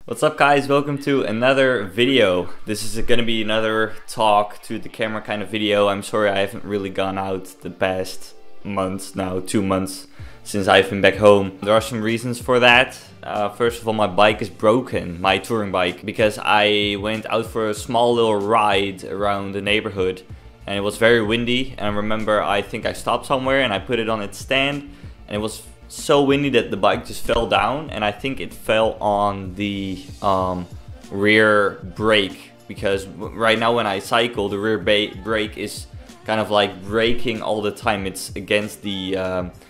What's up guys, welcome to another video. This is gonna be another talk to the camera kind of video. I'm sorry I haven't really gone out the past months now, 2 months since I've been back home. There are some reasons for that. First of all, my bike is broken, my touring bike, because I went out for a small little ride around the neighborhood and it was very windy. And I remember I think I stopped somewhere and I put it on its stand and it was so windy that the bike just fell down, and I think it fell on the rear brake, because right now when I cycle the rear brake is kind of like braking all the time. It's against the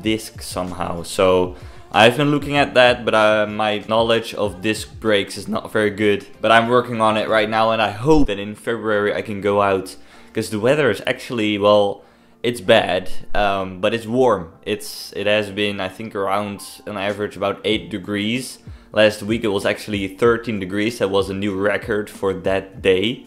disc somehow. So I've been looking at that, but my knowledge of disc brakes is not very good. But I'm working on it right now, and I hope that in February I can go out, because the weather is actually, well, it's bad, but it's warm. It has been, I think, around an average about 8 degrees. Last week it was actually 13 degrees. That was a new record for that day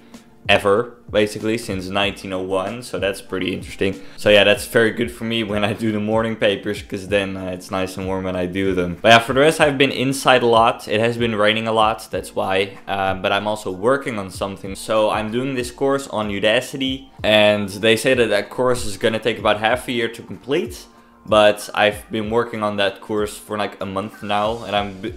ever, basically, since 1901. So that's pretty interesting. So yeah, that's very good for me when I do the morning papers, because then it's nice and warm when I do them. But yeah, for the rest, I've been inside a lot. It has been raining a lot, that's why. But I'm also working on something. So I'm doing this course on Udacity, and they say that that course is gonna take about half a year to complete. But I've been working on that course for like a month now, and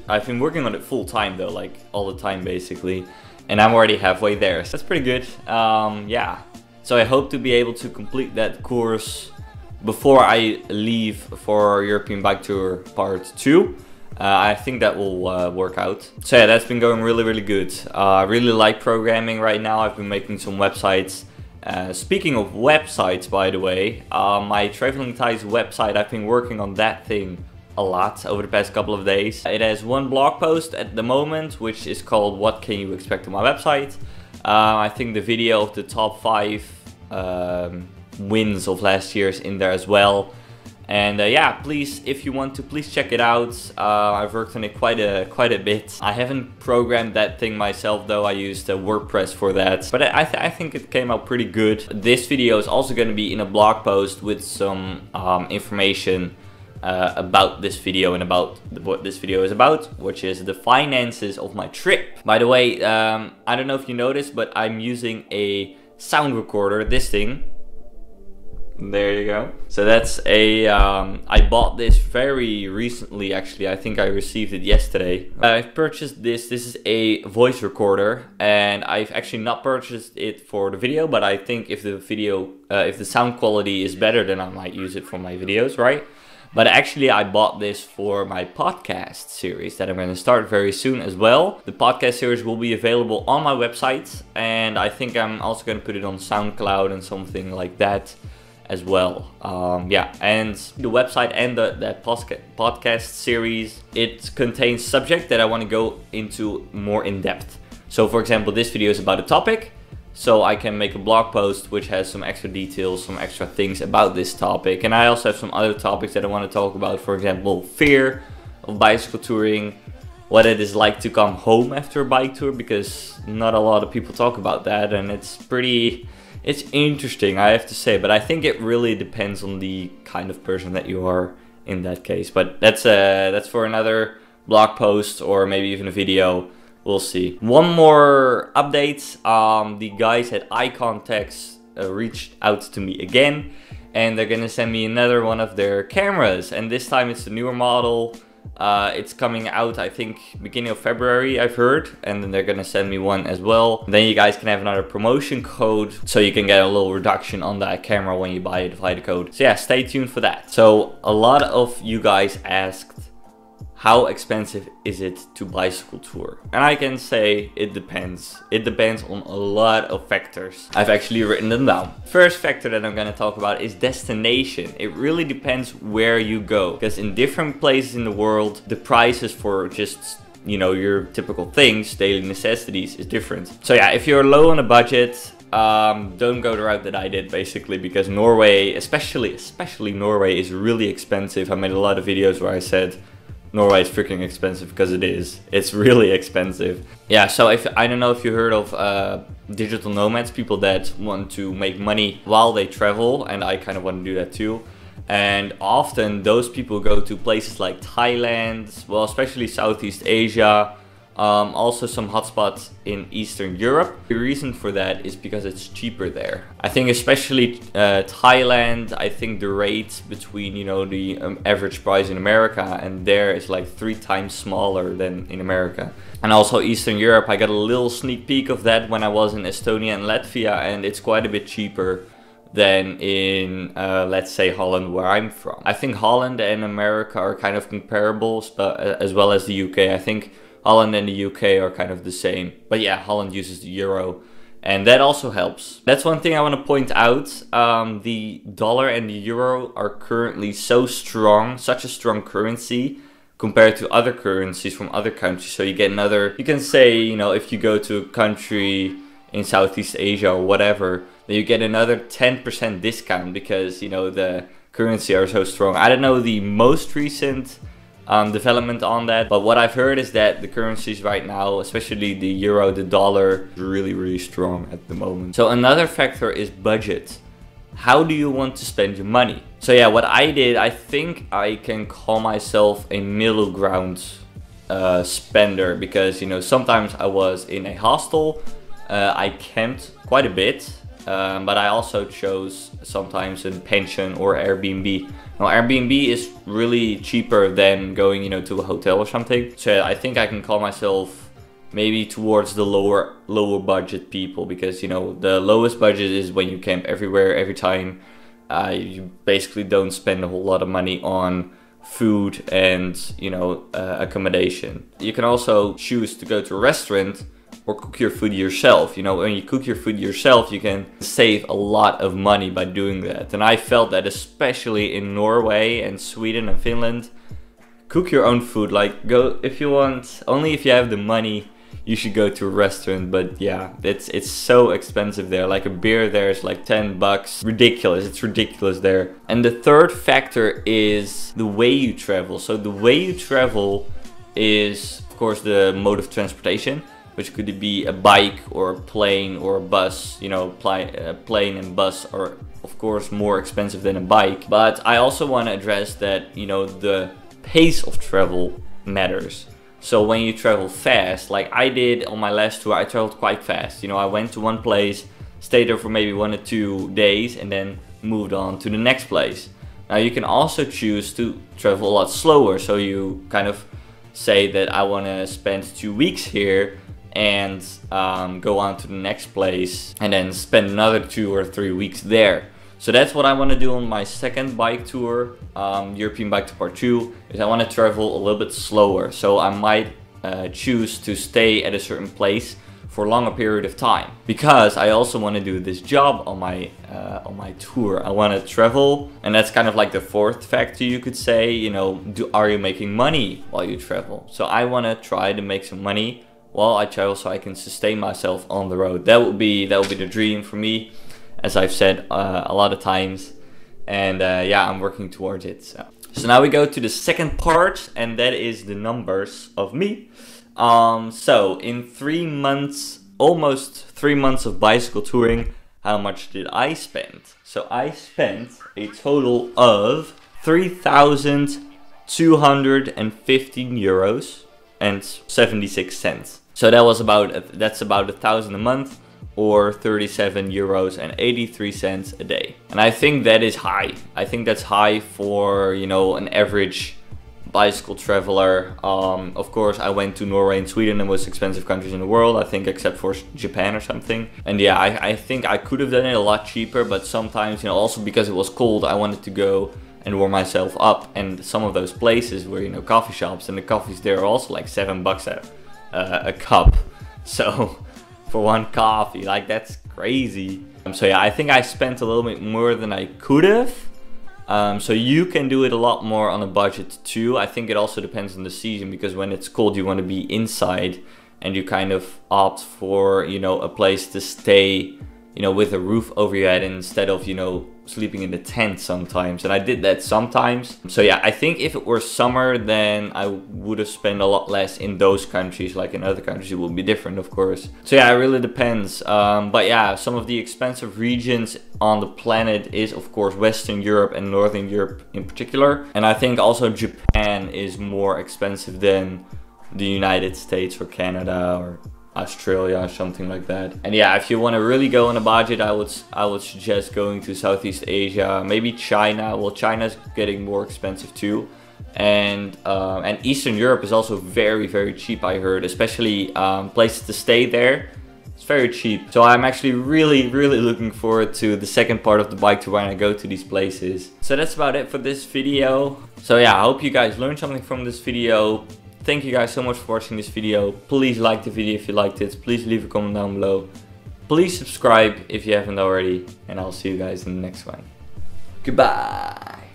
I've been working on it full time though, like all the time basically. And I'm already halfway there, so that's pretty good. Yeah, so I hope to be able to complete that course before I leave for European Bike Tour Part 2. I think that will work out. So yeah, that's been going really good. I really like programming right now. I've been making some websites. Speaking of websites, by the way, my TravelingTice website, I've been working on that thing a lot over the past couple of days. It has one blog post at the moment, which is called "What Can You Expect on My Website?" I think the video of the top 5 wins of last year is in there as well. And yeah, please, if you want to, please check it out. I've worked on it quite a bit. I haven't programmed that thing myself though. I used WordPress for that, but I think it came out pretty good. This video is also going to be in a blog post with some information about this video and about what this video is about, which is the finances of my trip. By the way, I don't know if you noticed, but I'm using a sound recorder, this thing. There you go. So that's a, I bought this very recently actually. I think I received it yesterday. I've purchased this. This is a voice recorder, and I've actually not purchased it for the video, but I think if the video, if the sound quality is better, then I might use it for my videos, right? But actually I bought this for my podcast series that I'm going to start very soon as well. The podcast series will be available on my website, and I think I'm also going to put it on SoundCloud and something like that as well. Yeah, and the website and that podcast series, it contains subject that I want to go into more in depth. So for example, this video is about a topic, so I can make a blog post which has some extra details, some extra things about this topic. And I also have some other topics that I want to talk about. For example, fear of bicycle touring, what it is like to come home after a bike tour, because not a lot of people talk about that, and it's interesting, I have to say. But I think it really depends on the kind of person that you are in that case. But that's for another blog post or maybe even a video. We'll see. One more update. The guys at iContext reached out to me again, and they're gonna send me another one of their cameras, and this time it's the newer model. It's coming out, I think, beginning of February, I've heard, and then they're gonna send me one as well. Then you guys can have another promotion code, so you can get a little reduction on that camera when you buy it via the code. So yeah, stay tuned for that. So a lot of you guys asked, how expensive is it to bicycle tour? And I can say it depends. It depends on a lot of factors. I've actually written them down. First factor that I'm going to talk about is destination. It really depends where you go, because in different places in the world, the prices for just, you know, your typical things, daily necessities, is different. So yeah, if you're low on a budget, don't go the route that I did, basically, because Norway, especially Norway, is really expensive. I made a lot of videos where I said Norway is freaking expensive, because it is. It's really expensive. Yeah, so I don't know if you heard of digital nomads, people that want to make money while they travel, and I kind of want to do that too. And often those people go to places like Thailand, well, especially Southeast Asia, Also some hotspots in Eastern Europe. The reason for that is because it's cheaper there. I think especially Thailand, I think the rates between, you know, the average price in America and there is like 3 times smaller than in America. And also Eastern Europe, I got a little sneak peek of that when I was in Estonia and Latvia, and it's quite a bit cheaper than in, let's say, Holland, where I'm from. I think Holland and America are kind of comparable, as well as the UK. I think Holland and the UK are kind of the same. But yeah, Holland uses the euro, and that also helps. That's one thing I want to point out. The dollar and the euro are currently so strong, such a strong currency compared to other currencies from other countries. So you get another, you can say, you know, if you go to a country in Southeast Asia or whatever, then you get another 10% discount because, you know, the currency are so strong. I don't know the most recent development on that, but what I've heard is that the currencies right now, especially the euro, the dollar, is really strong at the moment. So another factor is budget. How do you want to spend your money? So yeah, what I did, I think I can call myself a middle ground spender, because, you know, sometimes I was in a hostel, I camped quite a bit, but I also chose sometimes a pension or Airbnb. Now Airbnb is really cheaper than going, you know, to a hotel or something. So I think I can call myself maybe towards the lower budget people, because, you know, the lowest budget is when you camp everywhere, every time. You basically don't spend a whole lot of money on food and, you know, accommodation. You can also choose to go to a restaurant or cook your food yourself. You know, when you cook your food yourself, you can save a lot of money by doing that. And I felt that especially in Norway and Sweden and Finland. Cook your own food. Like, go if you want, only if you have the money, you should go to a restaurant. But yeah, it's so expensive there. Like a beer there is like 10 bucks. Ridiculous. It's ridiculous there. And the third factor is the way you travel. So the way you travel is, of course, the mode of transportation, which could be a bike or a plane or a bus. You know, plane and bus are of course more expensive than a bike. But I also want to address that, you know, the pace of travel matters. So when you travel fast, like I did on my last tour, I traveled quite fast. You know, I went to one place, stayed there for maybe 1 or 2 days, and then moved on to the next place. Now you can also choose to travel a lot slower. So you kind of say that I want to spend 2 weeks here and go on to the next place and then spend another 2 or 3 weeks there. So that's what I want to do on my second bike tour, European Bike Tour Part 2, is I want to travel a little bit slower. So I might choose to stay at a certain place for a longer period of time, because I also want to do this job on my tour. I want to travel, and that's kind of like the fourth factor, you could say. You know, are you making money while you travel? So I want to try to make some money while I travel, so I can sustain myself on the road. That would be the dream for me, as I've said a lot of times, and yeah, I'm working towards it. So now we go to the second part, and that is the numbers of me. So in 3 months, almost 3 months of bicycle touring, how much did I spend? So I spent a total of 3,215 euros and 76 cents. So that's about 1,000 a month, or 37 euros and 83 cents a day. And I think that is high. I think that's high for, you know, an average bicycle traveler. Of course, I went to Norway and Sweden, the most expensive countries in the world, I think, except for Japan or something. And yeah, I think I could have done it a lot cheaper, but sometimes, you know, also because it was cold, I wanted to go and warm myself up. And some of those places were, you know, coffee shops, and the coffees there are also like 7 bucks a cup. So for one coffee, like, that's crazy. So yeah, I think I spent a little bit more than I could have. So you can do it a lot more on a budget too. I think it also depends on the season, because when it's cold you want to be inside, and you kind of opt for, you know, a place to stay, you know, with a roof over your head instead of, you know, sleeping in the tent sometimes. And I did that sometimes. So yeah, I think if it were summer, then I would have spent a lot less in those countries. Like in other countries it would be different, of course. So yeah, it really depends. But yeah, some of the expensive regions on the planet is, of course, Western Europe and Northern Europe in particular. And I think also Japan is more expensive than the United States or Canada or Australia or something like that. And yeah, if you want to really go on a budget, I would suggest going to Southeast Asia, maybe China. Well, China's getting more expensive too. And Eastern Europe is also very, very cheap, I heard, especially places to stay there. It's very cheap. So I'm actually really, really looking forward to the second part of the bike tour when I go to these places. So that's about it for this video. So yeah, I hope you guys learned something from this video. Thank you guys so much for watching this video. Please like the video if you liked it. Please leave a comment down below. Please subscribe if you haven't already. And I'll see you guys in the next one. Goodbye.